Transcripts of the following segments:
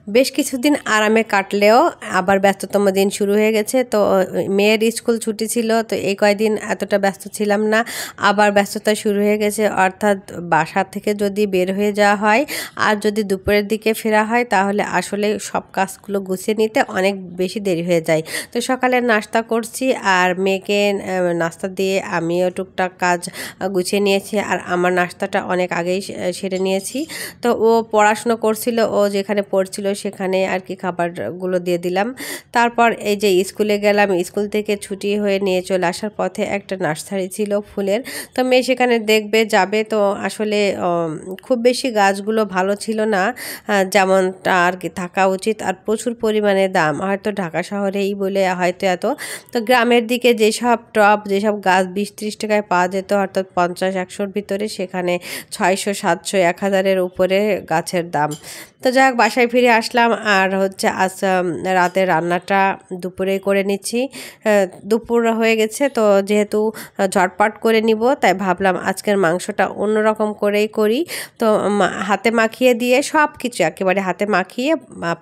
বেশ কিছুদিন আরামে কাটলেও আবার ব্যস্ততম দিন শুরু হয়ে গেছে। তো মেয়ের স্কুল ছুটি ছিল, তো এই কয়দিন এতটা ব্যস্ত ছিলাম না। আবার ব্যস্ততা শুরু হয়ে গেছে, অর্থাৎ বাসা থেকে যদি বের হয়ে যাওয়া হয় আর যদি দুপুরের দিকে ফেরা হয় তাহলে আসলে সব কাজগুলো গুছিয়ে নিতে অনেক বেশি দেরি হয়ে যায়। তো সকালে নাস্তা করছি আর মেয়েকে নাস্তা দিয়ে আমিও টুকটাক কাজ গুছিয়ে নিয়েছি, আর আমার নাস্তাটা অনেক আগেই সেরে নিয়েছি। তো ও পড়াশুনো করছিল, ও যেখানে পড়ছিল সেখানে আর কি খাবারগুলো দিয়ে দিলাম। তারপর এই যে স্কুলে গেলাম, স্কুল থেকে ছুটি হয়ে নিয়ে চলে আসার পথে একটা নার্সারি ছিল ফুলের, তো মেয়ে সেখানে দেখবে যাবে। তো আসলে খুব বেশি গাছগুলো ভালো ছিল না, যেমনটা আর কি থাকা উচিত, আর প্রচুর পরিমাণে দাম। হয়তো ঢাকা শহরেই বলে হয়তো এত, তো গ্রামের দিকে যেসব টব যেসব গাছ 20-30 টাকায় পাওয়া যেত, অর্থাৎ 50-100-র ভিতরে, সেখানে 600-700-1000-এর উপরে গাছের দাম। তো যাক, বাসায় ফিরে আসলাম আর হচ্ছে আজ রাতে রান্নাটা দুপুরেই করে নিচ্ছি। দুপুর হয়ে গেছে, তো যেহেতু ঝটপট করে নিব তাই ভাবলাম আজকের মাংসটা অন্যরকম করেই করি। তো হাতে মাখিয়ে দিয়ে সব কিছু একেবারে হাতে মাখিয়ে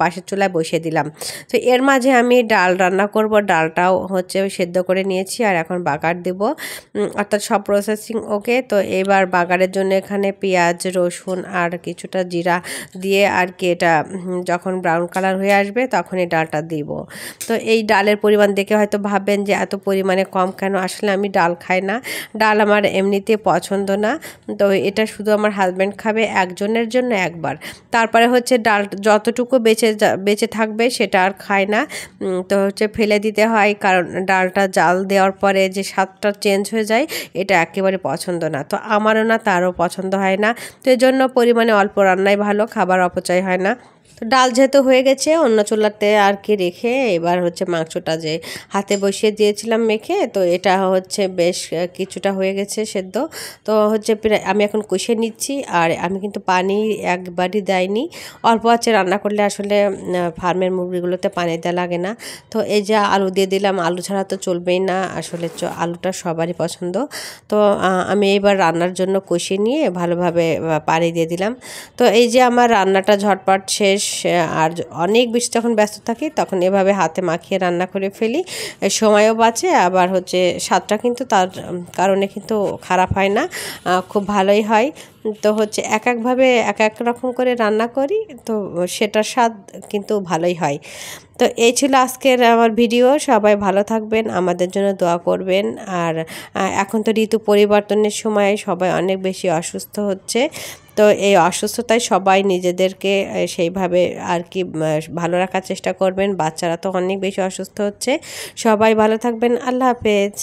পাশের চুলায় বসিয়ে দিলাম। তো এর মাঝে আমি ডাল রান্না করব, ডালটাও হচ্ছে সেদ্ধ করে নিয়েছি আর এখন বাগার দেব, অর্থাৎ সব প্রসেসিং ওকে। তো এবার বাগারের জন্য এখানে পেঁয়াজ, রসুন আর কিছুটা জিরা দিয়ে আর কি এটা যখন ব্রাউন কালার হয়ে আসবে তখন এই ডালটা দিব। তো এই ডালের পরিমাণ দেখে হয়তো ভাববেন যে এত পরিমাণে কম কেন, আসলে আমি ডাল খাই না, ডাল আমার এমনিতে পছন্দ না। তো এটা শুধু আমার হাজব্যান্ড খাবে একজনের জন্য একবার, তারপরে হচ্ছে ডাল যতটুকু বেঁচে থাকবে সেটা আর খায় না। তো হচ্ছে ফেলে দিতে হয়, কারণ ডালটা জাল দেওয়ার পরে যে স্বাদটা চেঞ্জ হয়ে যায়, এটা একেবারে পছন্দ না। তো আমারও না, তারও পছন্দ হয় না। তো এই জন্য পরিমাণে অল্প রান্নাই ভালো, খাবার অপচয় হয় না। তো ডাল যেহেতু হয়ে গেছে, অন্য চুলাতে আর কি রেখে এবার হচ্ছে মাংসটা যে হাতে বসিয়ে দিয়েছিলাম মেখে, তো এটা হচ্ছে বেশ কিছুটা হয়ে গেছে সেদ্ধ। তো হচ্ছে আমি এখন কষিয়ে নিচ্ছি, আর আমি কিন্তু পানি একবারই দেয়নি, অল্প আছে রান্না করলে আসলে ফার্মের মুরগিগুলোতে পানি দেওয়া লাগে না। তো এই যে আলু দিয়ে দিলাম, আলু ছাড়া তো চলবেই না, আসলে আলুটা সবারই পছন্দ। তো আমি এবার রান্নার জন্য কষিয়ে নিয়ে ভালোভাবে পানি দিয়ে দিলাম। তো এই যে আমার রান্নাটা ঝটপট শেষ। আর অনেক বেশি যখন ব্যস্ত থাকি তখন এভাবে হাতে মাখিয়ে রান্না করে ফেলি, সময়ও বাঁচে, আবার হচ্ছে স্বাদটা কিন্তু তার কারণে কিন্তু খারাপ হয় না, খুব ভালোই হয়। তো হচ্ছে একভাবে এক রকম করে রান্না করি, তো সেটার স্বাদ কিন্তু ভালোই হয়। তো এই ছিল আজকের আমার ভিডিও। সবাই ভালো থাকবেন, আমাদের জন্য দোয়া করবেন। আর এখন তো ঋতু পরিবর্তনের সময় সবাই অনেক বেশি অসুস্থ হচ্ছে, তো এই অসুস্থতায় সবাই নিজেদেরকে সেইভাবে আর কি ভালো রাখার চেষ্টা করবেন। বাচ্চারা তো অনেক বেশি অসুস্থ হচ্ছে। সবাই ভালো থাকবেন, আল্লাহ হাফেজ।